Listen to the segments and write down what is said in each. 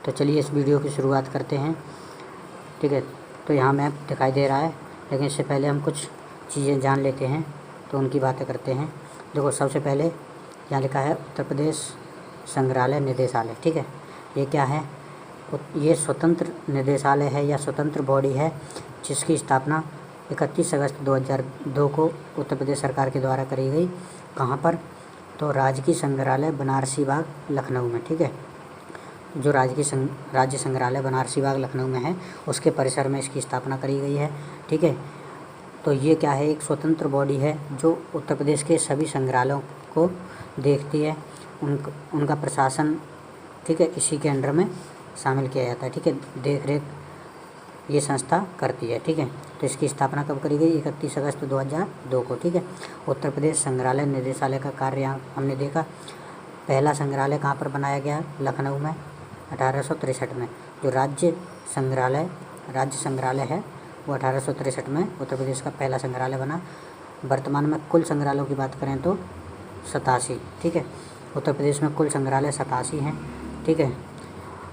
तो चलिए इस वीडियो की शुरुआत करते हैं। ठीक है, तो यहाँ मैप दिखाई दे रहा है, लेकिन इससे पहले हम कुछ चीज़ें जान लेते हैं, तो उनकी बातें करते हैं। देखो, सबसे पहले यहाँ लिखा है उत्तर प्रदेश संग्रहालय निदेशालय। ठीक है, ये क्या है? ये स्वतंत्र निदेशालय है या स्वतंत्र बॉडी है, जिसकी स्थापना 31 अगस्त 2002 को उत्तर प्रदेश सरकार के द्वारा करी गई। कहाँ पर? तो राजकीय संग्रहालय बनारसी बाग लखनऊ में। ठीक है, जो राज्य संग्रहालय बनारसी बाग लखनऊ में है, उसके परिसर में इसकी स्थापना करी गई है। ठीक है, तो ये क्या है? एक स्वतंत्र बॉडी है जो उत्तर प्रदेश के सभी संग्रहालयों को देखती है, उनका प्रशासन, ठीक है, इसी के अंडर में शामिल किया जाता है। ठीक है, देख रेख ये संस्था करती है। ठीक है, तो इसकी स्थापना कब करी गई? 31 अगस्त 2002 को। ठीक है, उत्तर प्रदेश संग्रहालय निदेशालय का कार्य यहाँ हमने देखा। पहला संग्रहालय कहाँ पर बनाया गया? लखनऊ में 1863 में। जो राज्य संग्रहालय है वो 1863 में उत्तर प्रदेश का पहला संग्रहालय बना। वर्तमान में कुल संग्रहालयों की बात करें तो 87। ठीक है, उत्तर प्रदेश में कुल संग्रहालय 87 हैं। ठीक है,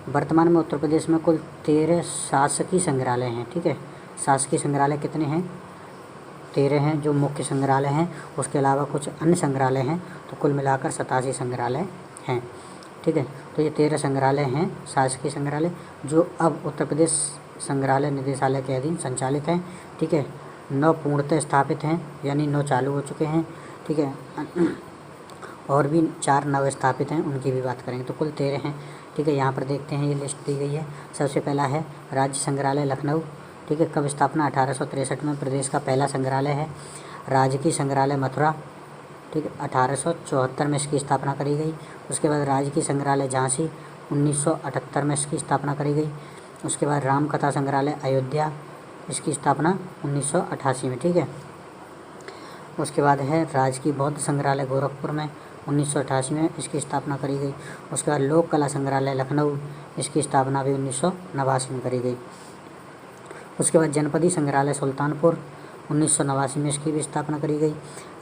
वर्तमान में उत्तर प्रदेश में कुल 13 शासकीय संग्रहालय हैं। ठीक है, शासकीय संग्रहालय कितने हैं? 13 हैं, जो मुख्य संग्रहालय हैं। उसके अलावा कुछ अन्य संग्रहालय हैं, तो कुल मिलाकर 87 संग्रहालय हैं। ठीक है, तो ये 13 संग्रहालय हैं शासकीय संग्रहालय, जो अब उत्तर प्रदेश संग्रहालय निदेशालय के अधीन संचालित हैं। ठीक है, 9 पूर्णतः स्थापित हैं, यानी 9 चालू हो चुके हैं। ठीक है, और भी 4 नव स्थापित हैं, उनकी भी बात करेंगे, तो कुल 13 हैं। ठीक है, यहाँ पर देखते हैं, ये लिस्ट दी गई है। सबसे पहला है राज्य संग्रहालय लखनऊ। ठीक है, कब स्थापना? 1863 में प्रदेश का पहला संग्रहालय है। राजकीय संग्रहालय मथुरा, ठीक है, 1874 में इसकी स्थापना करी गई। उसके बाद राजकीय संग्रहालय झांसी, 1978 में इसकी स्थापना करी गई। उसके बाद रामकथा संग्रहालय अयोध्या, इसकी स्थापना 1988 में। ठीक है, उसके बाद है राजकीय बौद्ध संग्रहालय गोरखपुर में, 1988 में इसकी स्थापना करी गई। उसके बाद लोक कला संग्रहालय लखनऊ, इसकी स्थापना भी 1989 में करी गई। उसके बाद जनपदी संग्रहालय सुल्तानपुर, 1989 में इसकी भी स्थापना करी गई।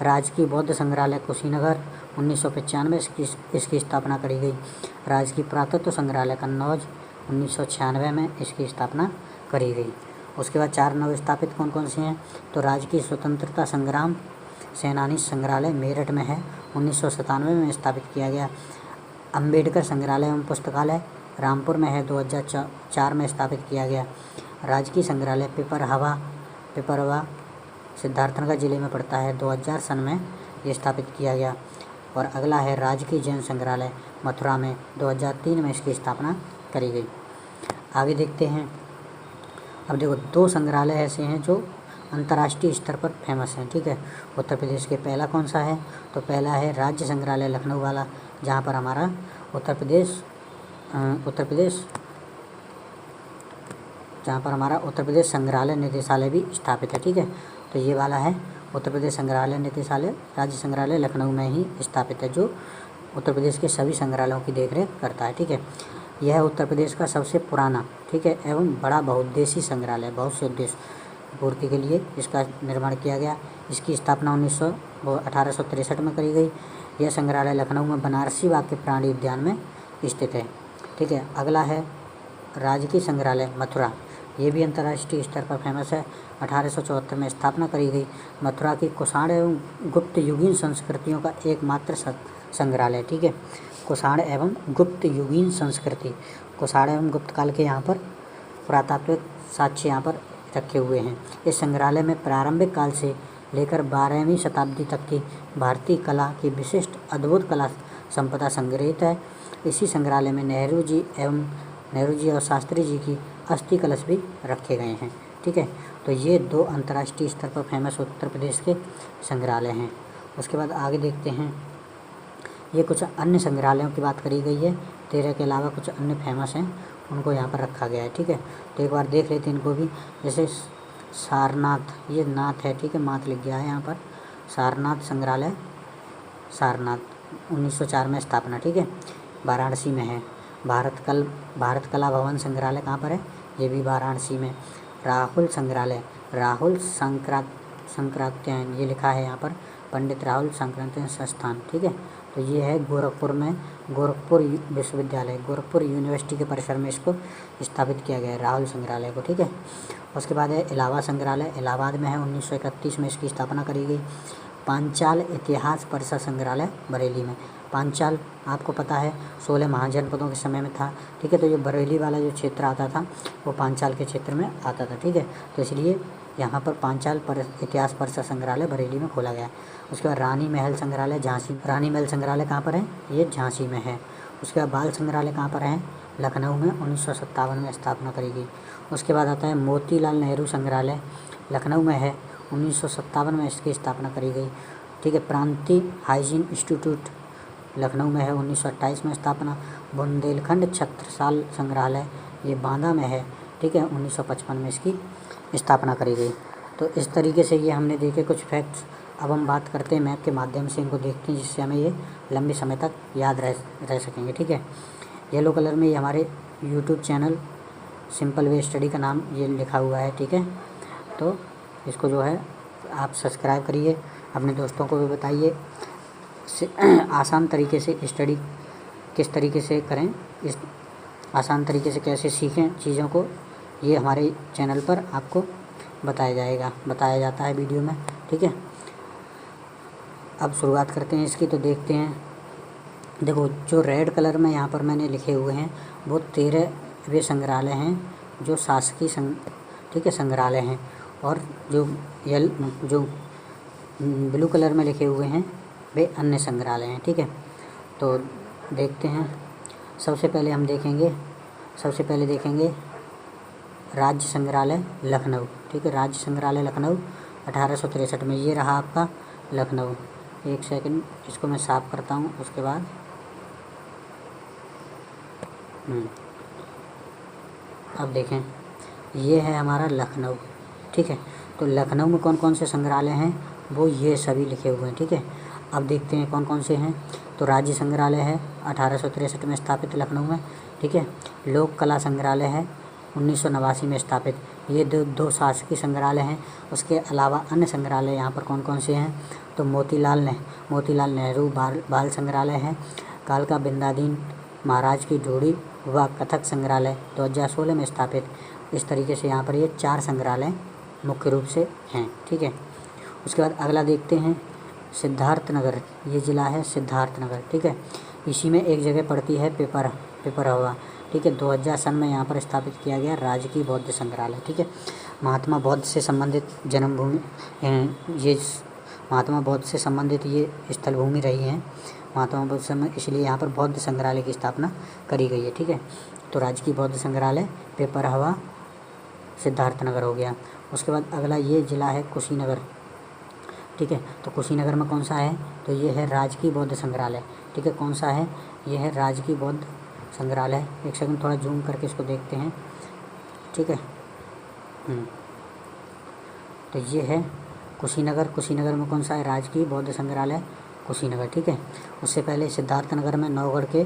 राजकीय बौद्ध संग्रहालय कुशीनगर, 1995 में इसकी स्थापना करी गई। राजकीय पुरातत्व संग्रहालय कन्नौज, 1996 में इसकी स्थापना करी गई। उसके बाद 4 नव स्थापित कौन कौन से हैं? तो राजकीय स्वतंत्रता संग्राम सेनानी संग्रहालय मेरठ में है, 1997 में स्थापित किया गया। अंबेडकर संग्रहालय एवं पुस्तकालय रामपुर में है, 2004 में स्थापित किया गया। राजकीय संग्रहालय पिपरवा सिद्धार्थनगर जिले में पड़ता है, 2000 सन में ये स्थापित किया गया। और अगला है राजकीय जैन संग्रहालय मथुरा में, 2003 में इसकी स्थापना करी गई। आगे देखते हैं। अब देखो, 2 संग्रहालय ऐसे हैं जो अंतर्राष्ट्रीय स्तर पर फेमस हैं। ठीक है, उत्तर प्रदेश के पहला कौन सा है? तो पहला है राज्य संग्रहालय लखनऊ वाला, जहाँ पर हमारा उत्तर प्रदेश संग्रहालय निदेशालय भी स्थापित है। ठीक है, तो ये वाला है उत्तर प्रदेश संग्रहालय निदेशालय, राज्य संग्रहालय लखनऊ में ही स्थापित है, जो उत्तर प्रदेश के सभी संग्रहालयों की देखरेख करता है। ठीक है, यह उत्तर प्रदेश का सबसे पुराना, ठीक है, एवं बड़ा बहुउद्देशीय संग्रहालय, बहुत से उद्देश्य पूर्ति के लिए इसका निर्माण किया गया। इसकी स्थापना 1863 में करी गई। यह संग्रहालय लखनऊ में बनारसी बाग के प्राणी उद्यान में स्थित है। ठीक है, अगला है राजकीय संग्रहालय मथुरा, ये भी अंतर्राष्ट्रीय स्तर पर फेमस है, 1874 में स्थापना करी गई। मथुरा की कुषाण एवं गुप्त युगीन संस्कृतियों का एकमात्र संग्रहालय। ठीक है, कुषाण एवं गुप्त युगीन संस्कृति, कुषाण एवं गुप्त काल के यहाँ पर पुरातात्विक साक्ष्य यहाँ पर रखे हुए हैं। इस संग्रहालय में प्रारंभिक काल से लेकर 12वीं शताब्दी तक की भारतीय कला की विशिष्ट अद्भुत कला संपदा संग्रहित है। इसी संग्रहालय में नेहरू जी और शास्त्री जी की अस्थि कलश भी रखे गए हैं। ठीक है, तो ये 2 अंतर्राष्ट्रीय स्तर पर फेमस उत्तर प्रदेश के संग्रहालय हैं। उसके बाद आगे देखते हैं, ये कुछ अन्य संग्रहालयों की बात करी गई है। 13 के अलावा कुछ अन्य फेमस हैं, उनको यहाँ पर रखा गया है। ठीक है, तो एक बार देख लेते हैं इनको भी। जैसे सारनाथ, ये नाथ है, ठीक है, मात लिख गया है यहाँ पर। सारनाथ संग्रहालय, सारनाथ 1904 में स्थापना। ठीक है, वाराणसी में है। भारत कला भवन संग्रहालय कहाँ पर है? ये भी वाराणसी में। राहुल संग्रहालय, राहुल संक्रांत्यायन, ये लिखा है यहाँ पर, पंडित राहुल संक्रांत्यायन संस्थान। ठीक है, तो ये है गोरखपुर में, गोरखपुर विश्वविद्यालय, गोरखपुर यूनिवर्सिटी के परिसर में इसको स्थापित किया गया है, राहुल संग्रहालय को, ठीक है। उसके बाद है इलाहाबाद संग्रहालय, इलाहाबाद में है, 1931 में इसकी स्थापना करी गई। पांचाल इतिहास परिषद संग्रहालय बरेली में, पांचाल आपको पता है 16 महाजनपदों के समय में था, ठीक है। तो ये बरेली वाला जो क्षेत्र आता था वो पांचाल के क्षेत्र में आता था, ठीक है। तो इसलिए यहाँ पर पांचाल इतिहास परिषद संग्रहालय बरेली में खोला गया। उसके बाद रानी महल संग्रहालय झांसी, रानी महल संग्रहालय कहाँ पर है, ये झांसी में है। उसके बाद बाल संग्रहालय कहाँ पर है, लखनऊ में 1957 में स्थापना करी गई। उसके बाद आता है मोतीलाल नेहरू संग्रहालय, लखनऊ में है, 1957 में इसकी स्थापना करी गई, ठीक है। प्रांतीय हाइजीन इंस्टीट्यूट लखनऊ में है, 1928 में स्थापना। बुंदेलखंड छत्रसाल संग्रहालय ये बांदा में है, ठीक है, 1955 में इसकी स्थापना करी गई। तो इस तरीके से ये हमने देखे कुछ फैक्ट्स। अब हम बात करते हैं मैप के माध्यम से, इनको देखते हैं जिससे हमें ये लंबे समय तक याद रह सकेंगे, ठीक है। येलो कलर में ये हमारे YouTube channel simple way study का नाम ये लिखा हुआ है, ठीक है। तो इसको जो है आप सब्सक्राइब करिए, अपने दोस्तों को भी बताइए, आसान तरीके से स्टडी किस तरीके से करें, इस आसान तरीके से कैसे सीखें चीज़ों को, ये हमारे चैनल पर आपको बताया जाता है वीडियो में, ठीक है। अब शुरुआत करते हैं इसकी। तो देखते हैं, देखो जो रेड कलर में यहाँ पर मैंने लिखे हुए हैं वो 13 वे संग्रहालय हैं जो शासकीय ठीक है संग्रहालय हैं, और जो ब्लू कलर में लिखे हुए हैं वे अन्य संग्रहालय हैं, ठीक है। तो देखते हैं, सबसे पहले देखेंगे राज्य संग्रहालय लखनऊ, ठीक है। राज्य संग्रहालय लखनऊ 1863 में, ये रहा आपका लखनऊ। एक सेकंड, इसको मैं साफ़ करता हूँ, उसके बाद अब देखें, ये है हमारा लखनऊ, ठीक है। तो लखनऊ में कौन कौन से संग्रहालय हैं वो ये सभी लिखे हुए हैं, ठीक है। अब देखते हैं कौन कौन से हैं। तो राज्य संग्रहालय है 1863 में स्थापित लखनऊ में, ठीक है। लोक कला संग्रहालय है 1989 में स्थापित। ये दो शासकीय संग्रहालय हैं। उसके अलावा अन्य संग्रहालय यहाँ पर कौन कौन से हैं, तो मोतीलाल नेहरू बाल संग्रहालय है, कालका बिंदादीन महाराज की जोड़ी व कथक संग्रहालय 2016 में स्थापित। इस तरीके से यहाँ पर ये 4 संग्रहालय मुख्य रूप से हैं, ठीक है। उसके बाद अगला देखते हैं सिद्धार्थनगर, ये ज़िला है सिद्धार्थनगर, ठीक है। इसी में एक जगह पड़ती है पिपरहवा, ठीक है। 2000 सन में यहाँ पर स्थापित किया गया राजकीय बौद्ध संग्रहालय, ठीक है। महात्मा बौद्ध से संबंधित जन्मभूमि, ये महात्मा बौद्ध से संबंधित ये स्थल भूमि रही है महात्मा बौद्ध समय, इसलिए यहाँ पर बौद्ध संग्रहालय की स्थापना करी गई है, ठीक है। तो राजकीय बौद्ध संग्रहालय पिपरहवा सिद्धार्थनगर हो गया। उसके बाद अगला ये ज़िला है कुशीनगर, ठीक है। तो कुशीनगर में कौन सा है, तो ये है राजकीय बौद्ध संग्रहालय, ठीक है। कौन सा है, ये है राजकीय बौद्ध संग्रहालय। एक सेकंड थोड़ा जूम करके इसको देखते हैं, ठीक है। तो ये है कुशीनगर में कौन सा है, राजकीय बौद्ध संग्रहालय कुशीनगर, ठीक है। उससे पहले सिद्धार्थनगर में नौगढ़ के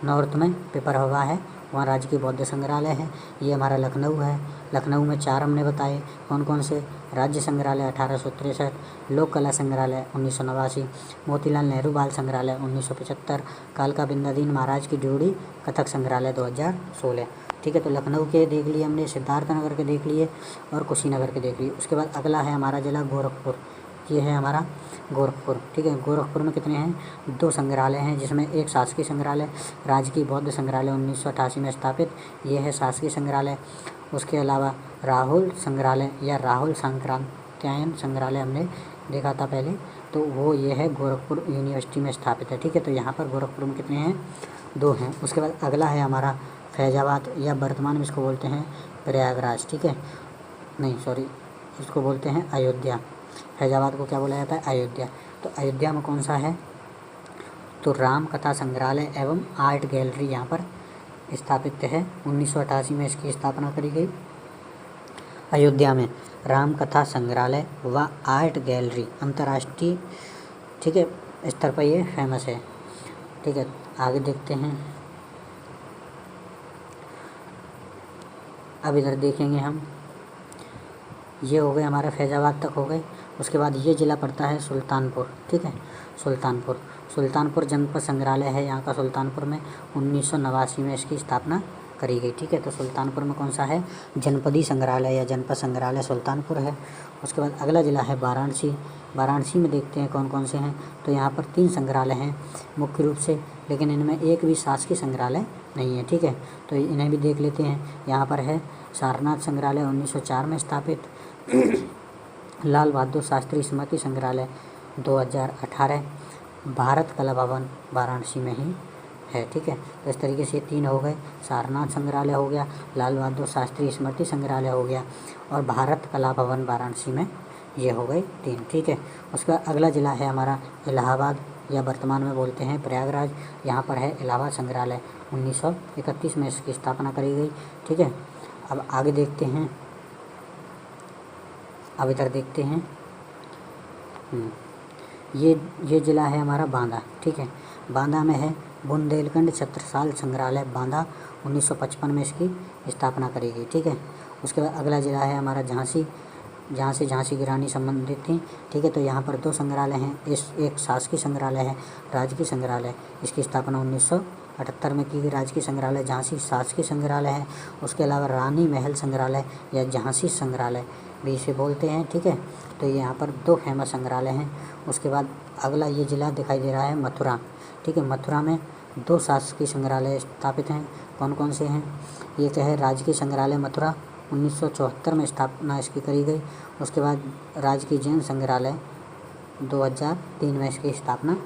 नॉर्थ में पिपरहवा है, वहाँ राजकीय बौद्ध संग्रहालय है। ये हमारा लखनऊ है, लखनऊ में 4 हमने बताए कौन कौन से, राज्य संग्रहालय 1863, लोक कला संग्रहालय 1989, मोतीलाल नेहरू बाल संग्रहालय 1975, कालका बिंदादीन महाराज की ड्योढ़ी कथक संग्रहालय 2016, ठीक है। तो लखनऊ के देख लिए हमने, सिद्धार्थनगर के देख लिए और कुशीनगर के देख लिए। उसके बाद अगला है हमारा जिला गोरखपुर, ये है हमारा गोरखपुर, ठीक है। गोरखपुर में कितने हैं, 2 संग्रहालय हैं, जिसमें एक शासकीय संग्रहालय राजकीय बौद्ध संग्रहालय 1988 में स्थापित, ये है शासकीय संग्रहालय। उसके अलावा राहुल संग्रहालय या राहुल सांक्रात्यायन संग्रहालय हमने देखा था पहले, तो वो ये है गोरखपुर यूनिवर्सिटी में स्थापित है, ठीक है। तो यहाँ पर गोरखपुर में कितने हैं, 2 हैं। उसके बाद अगला है हमारा फैजाबाद, या वर्तमान में इसको बोलते हैं प्रयागराज, ठीक है, नहीं सॉरी, इसको बोलते हैं अयोध्या। फैजाबाद को क्या बोला जाता है, अयोध्या। तो अयोध्या में कौन सा है, तो राम कथा संग्रहालय एवं आर्ट गैलरी यहाँ पर स्थापित है, 1988 में इसकी स्थापना करी गई। अयोध्या में राम कथा संग्रहालय व आर्ट गैलरी अंतर्राष्ट्रीय, ठीक है, स्तर पर ये फेमस है, ठीक है। आगे देखते हैं, अब इधर देखेंगे हम, ये हो गए हमारा फैजाबाद तक हो गए। उसके बाद ये ज़िला पड़ता है सुल्तानपुर, ठीक है, सुल्तानपुर जनपद संग्रहालय है यहाँ का सुल्तानपुर में, 1989 में इसकी स्थापना करी गई, ठीक है। तो सुल्तानपुर में कौन सा है, जनपदी संग्रहालय या जनपद संग्रहालय सुल्तानपुर है। उसके बाद अगला ज़िला है वाराणसी में देखते हैं कौन कौन से हैं। तो यहाँ पर 3 संग्रहालय हैं मुख्य रूप से, लेकिन इनमें एक भी शासकीय संग्रहालय नहीं है, ठीक है। तो इन्हें भी देख लेते हैं। यहाँ पर है सारनाथ संग्रहालय 1904 में स्थापित, लाल बहादुर शास्त्री स्मृति संग्रहालय 2018, भारत कला भवन वाराणसी में ही है, ठीक है। तो इस तरीके से 3 हो गए, सारनाथ संग्रहालय हो गया, लाल बहादुर शास्त्री स्मृति संग्रहालय हो गया और भारत कला भवन वाराणसी में, ये हो गए 3, ठीक है। उसका अगला ज़िला है हमारा इलाहाबाद या वर्तमान में बोलते हैं प्रयागराज। यहाँ पर है इलाहाबाद संग्रहालय, 1931 में इसकी स्थापना करी गई, ठीक है। अब आगे देखते हैं, अब इधर देखते हैं, ये ज़िला है हमारा बांदा, ठीक है। बांदा में है बुंदेलखंड छत्रसाल संग्रहालय बांदा, 1955 में इसकी स्थापना करी गई, ठीक है। उसके बाद अगला ज़िला है हमारा झांसी, जहाँ से झांसी की रानी संबंधित थी, ठीक है। तो यहाँ पर 2 संग्रहालय हैं, एक शासकीय संग्रहालय है, राजकीय संग्रहालय, इसकी स्थापना 1978 में की गई। राजकीय संग्रहालय झांसी शासकीय संग्रहालय है। उसके अलावा रानी महल संग्रहालय या झांसी संग्रहालय भी इसे बोलते हैं, ठीक है। तो यहाँ पर 2 फेमस संग्रहालय हैं। उसके बाद अगला ये ज़िला दिखाई दे रहा है मथुरा, ठीक है। मथुरा में 2 शासकीय संग्रहालय स्थापित हैं, कौन कौन से हैं, ये क्या है, राजकीय संग्रहालय मथुरा 1974 में स्थापना इसकी करी गई। उसके बाद राजकीय जैन संग्रहालय 2003 में इसकी स्थापना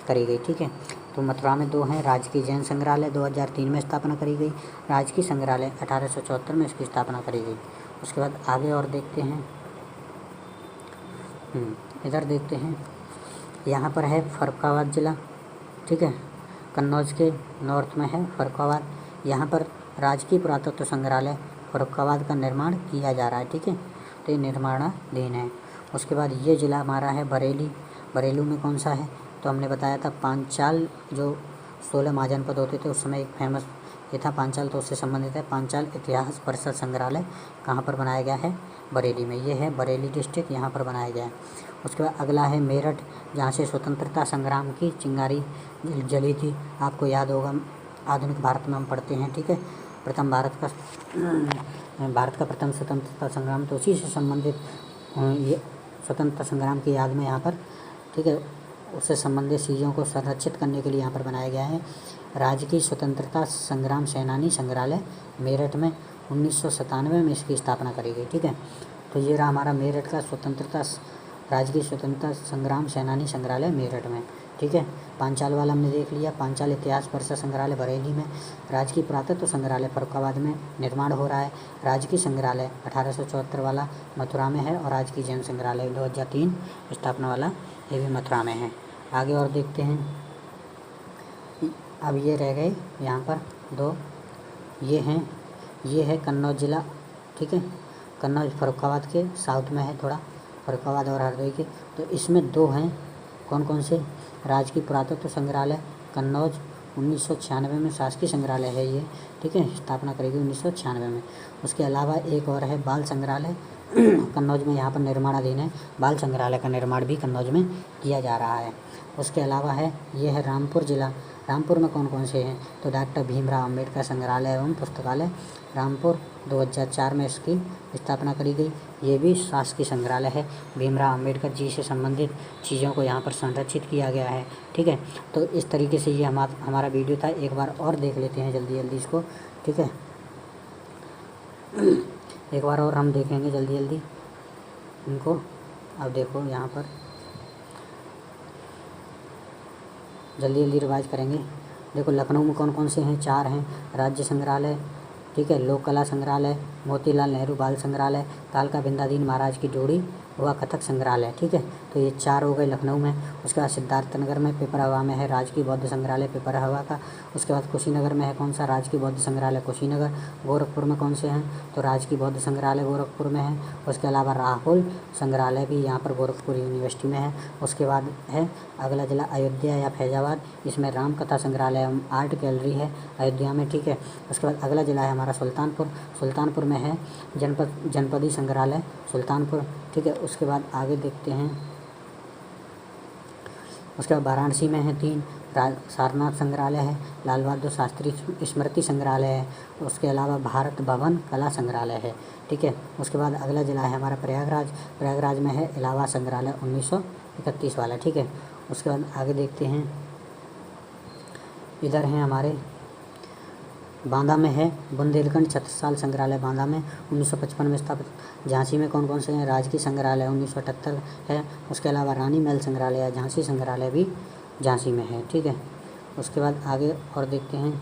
करी गई, ठीक है। तो मथुरा में 2 हैं, राजकीय जैन संग्रहालय 2003 में स्थापना करी गई, राजकीय संग्रहालय 1874 में इसकी स्थापना करी गई। उसके बाद आगे और देखते हैं, इधर देखते हैं, यहाँ पर है फर्रुखाबाद ज़िला, ठीक है, कन्नौज के नॉर्थ में है फर्रुखाबाद। यहाँ पर राजकीय पुरातत्व संग्रहालय फर्रुखाबाद का निर्माण किया जा रहा है, ठीक है। तो ये निर्माणाधीन है। उसके बाद ये ज़िला हमारा है बरेली में कौन सा है, तो हमने बताया था पांचाल, जो 16 महाजनपद होते थे उस समय एक फेमस ये था पांचाल, तो उससे संबंधित है। पांचाल इतिहास परिषद संग्रहालय कहाँ पर बनाया गया है, बरेली में, ये है बरेली डिस्ट्रिक्ट, यहाँ पर बनाया गया है। उसके बाद अगला है मेरठ, जहाँ से स्वतंत्रता संग्राम की चिंगारी जली थी, आपको याद होगा, आधुनिक भारत में हम पढ़ते हैं, ठीक है। भारत का प्रथम स्वतंत्रता संग्राम, तो उसी से संबंधित ये स्वतंत्रता संग्राम की याद में यहाँ पर, ठीक है, उससे संबंधित चीज़ों को संरक्षित करने के लिए यहाँ पर बनाया गया है राजकीय स्वतंत्रता संग्राम सेनानी संग्रहालय मेरठ में, 1997 में इसकी स्थापना करी गई, ठीक है। तो ये रहा हमारा मेरठ का राजकीय स्वतंत्रता संग्राम सेनानी संग्रहालय मेरठ में, ठीक है। पांचाल वाला हमने देख लिया, पांचाल इतिहास परिषद संग्रहालय बरेली में, राजकीय पुरातत्व संग्रहालय फर्रुखाबाद में निर्माण हो रहा है, राजकीय संग्रहालय 1874 वाला मथुरा में है और राजकीय जैन संग्रहालय 2003 स्थापना वाला ये भी मथुरा में है। आगे और देखते हैं, अब ये रह गए यहाँ पर 2, ये है कन्नौज ज़िला, ठीक है। कन्नौज फर्रुखाबाद के साउथ में है थोड़ा, फर्रुखाबाद और हरदोई के, तो इसमें 2 हैं, कौन कौन से, राजकीय पुरातत्व संग्रहालय कन्नौज 1996 में शासकीय संग्रहालय है ये, ठीक है, स्थापना करेगी 1996 में। उसके अलावा एक और है बाल संग्रहालय कन्नौज में, यहाँ पर निर्माणाधीन है, बाल संग्रहालय का निर्माण भी कन्नौज में किया जा रहा है। उसके अलावा है ये है रामपुर ज़िला, रामपुर में कौन कौन से हैं, तो डॉक्टर भीमराव अंबेडकर संग्रहालय एवं पुस्तकालय रामपुर 2004 में इसकी स्थापना करी गई, ये भी शासकीय संग्रहालय है, भीमराव अंबेडकर जी से संबंधित चीज़ों को यहाँ पर संरक्षित किया गया है, ठीक है। तो इस तरीके से ये हमारा वीडियो था, एक बार और देख लेते हैं जल्दी इसको, ठीक है, एक बार और हम देखेंगे जल्दी इनको। अब देखो यहाँ पर जल्दी रिवाइज करेंगे। देखो लखनऊ में कौन कौन से हैं, 4 हैं, राज्य संग्रहालय, ठीक है, लोक कला संग्रहालय, मोतीलाल नेहरू बाल संग्रहालय, कालका बिंदादीन महाराज की जोड़ी हुआ कथक संग्रहालय, ठीक है। तो ये 4 हो गए लखनऊ में। उसके बाद सिद्धार्थनगर में पेपर हवा में है राजकीय बौद्ध संग्रहालय पेपर हवा का। उसके बाद कुशीनगर में है कौन सा, राजकीय बौद्ध संग्रहालय कुशीनगर। गोरखपुर में कौन से हैं, तो राजकीय बौद्ध संग्रहालय गोरखपुर में है। उसके अलावा राहुल संग्रहालय भी यहाँ पर गोरखपुर यूनिवर्सिटी में है। उसके बाद है अगला जिला अयोध्या या फैजाबाद, इसमें राम कथा संग्रहालय आर्ट गैलरी है अयोध्या में, ठीक है। उसके बाद अगला जिला है हमारा सुल्तानपुर, सुल्तानपुर में है जनपदी संग्रहालय सुल्तानपुर, ठीक है। उसके बाद आगे देखते हैं, उसके बाद वाराणसी में है 3 सारनाथ संग्रहालय है, लाल बहादुर शास्त्री स्मृति संग्रहालय है। उसके अलावा भारत भवन कला संग्रहालय है, ठीक है। उसके बाद अगला जिला है हमारा प्रयागराज, प्रयागराज में है इलाहाबाद संग्रहालय 1931 वाला, ठीक है। उसके बाद आगे देखते हैं, इधर हैं हमारे बांदा में है बुंदेलखंड छत्रसाल संग्रहालय बांदा में 1955 में स्थापित। झांसी में कौन कौन से हैं, राजकीय संग्रहालय 1978 है। उसके अलावा रानी महल संग्रहालय या झांसी संग्रहालय भी झांसी में है, ठीक है। उसके बाद आगे और देखते हैं,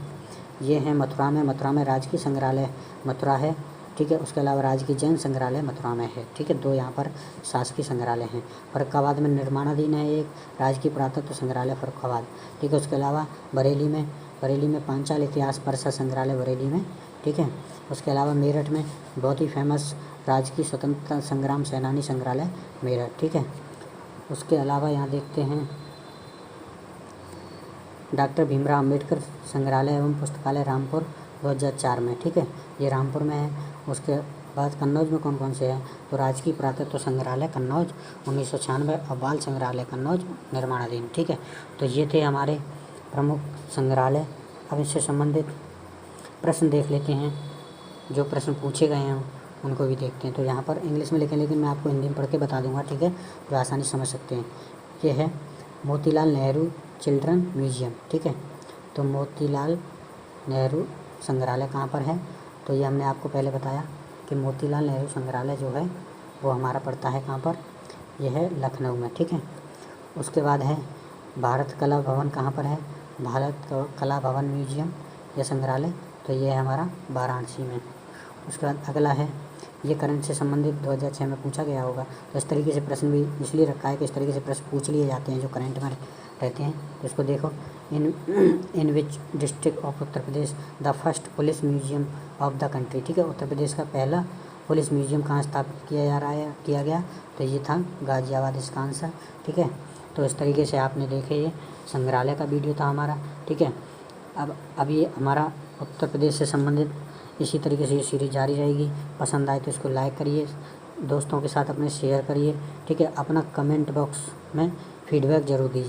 ये है मथुरा में राजकीय संग्रहालय मथुरा है, ठीक है। उसके अलावा राजकीय जैन संग्रहालय मथुरा में है, ठीक है। 2 यहाँ पर शासकीय संग्रहालय हैं। फर्रुखाबाद में निर्माणाधीन है एक राजकीय पुरातत्व संग्रहालय फर्रुखाबाद, ठीक है। उसके अलावा बरेली में पांचाल इतिहास परिषद संग्रहालय बरेली में, ठीक है। उसके अलावा मेरठ में बहुत ही फेमस राजकीय स्वतंत्रता संग्राम सेनानी संग्रहालय मेरठ, ठीक है। उसके अलावा यहाँ देखते हैं डॉक्टर भीमराव अम्बेडकर संग्रहालय एवं पुस्तकालय रामपुर 2004 में, ठीक है, ये रामपुर में है। उसके बाद कन्नौज में कौन कौन से हैं, तो राजकीय पुरातत्व संग्रहालय कन्नौज 1996 और बाल संग्रहालय कन्नौज निर्माणाधीन, ठीक है। तो ये थे हमारे प्रमुख संग्रहालय। अब इससे संबंधित प्रश्न देख लेते हैं, जो प्रश्न पूछे गए हैं उनको भी देखते हैं। तो यहाँ पर इंग्लिश में लिखे, लेकिन मैं आपको हिंदी में पढ़ के बता दूंगा, ठीक है, जो आसानी समझ सकते हैं। ये है मोतीलाल नेहरू चिल्ड्रन म्यूजियम, ठीक है। तो मोतीलाल नेहरू संग्रहालय कहाँ पर है, तो ये हमने आपको पहले बताया कि मोतीलाल नेहरू संग्रहालय जो है वो हमारा पड़ता है कहाँ पर, यह है लखनऊ में, ठीक है। उसके बाद है भारत कला भवन कहाँ पर है, भारत कला भवन म्यूजियम या संग्रहालय, तो ये है हमारा वाराणसी में। उसके बाद अगला है, ये करंट से संबंधित 2006 में पूछा गया होगा। तो इस तरीके से प्रश्न भी इसलिए रखा है कि इस तरीके से प्रश्न पूछ लिए जाते हैं जो करंट में रहते हैं। तो इसको देखो, in which district of Uttar Pradesh the first police museum of the country, ठीक है। उत्तर प्रदेश का पहला पुलिस म्यूजियम कहाँ स्थापित किया गया, तो ये था गाजियाबाद, इसका आंसर, ठीक है। तो इस तरीके से आपने देखे, ये संग्रहालय का वीडियो था हमारा, ठीक है। अब ये हमारा उत्तर प्रदेश से संबंधित इसी तरीके से ये सीरीज जारी रहेगी। पसंद आए तो इसको लाइक करिए, दोस्तों के साथ अपने शेयर करिए, ठीक है। अपना कमेंट बॉक्स में फीडबैक ज़रूर दीजिए।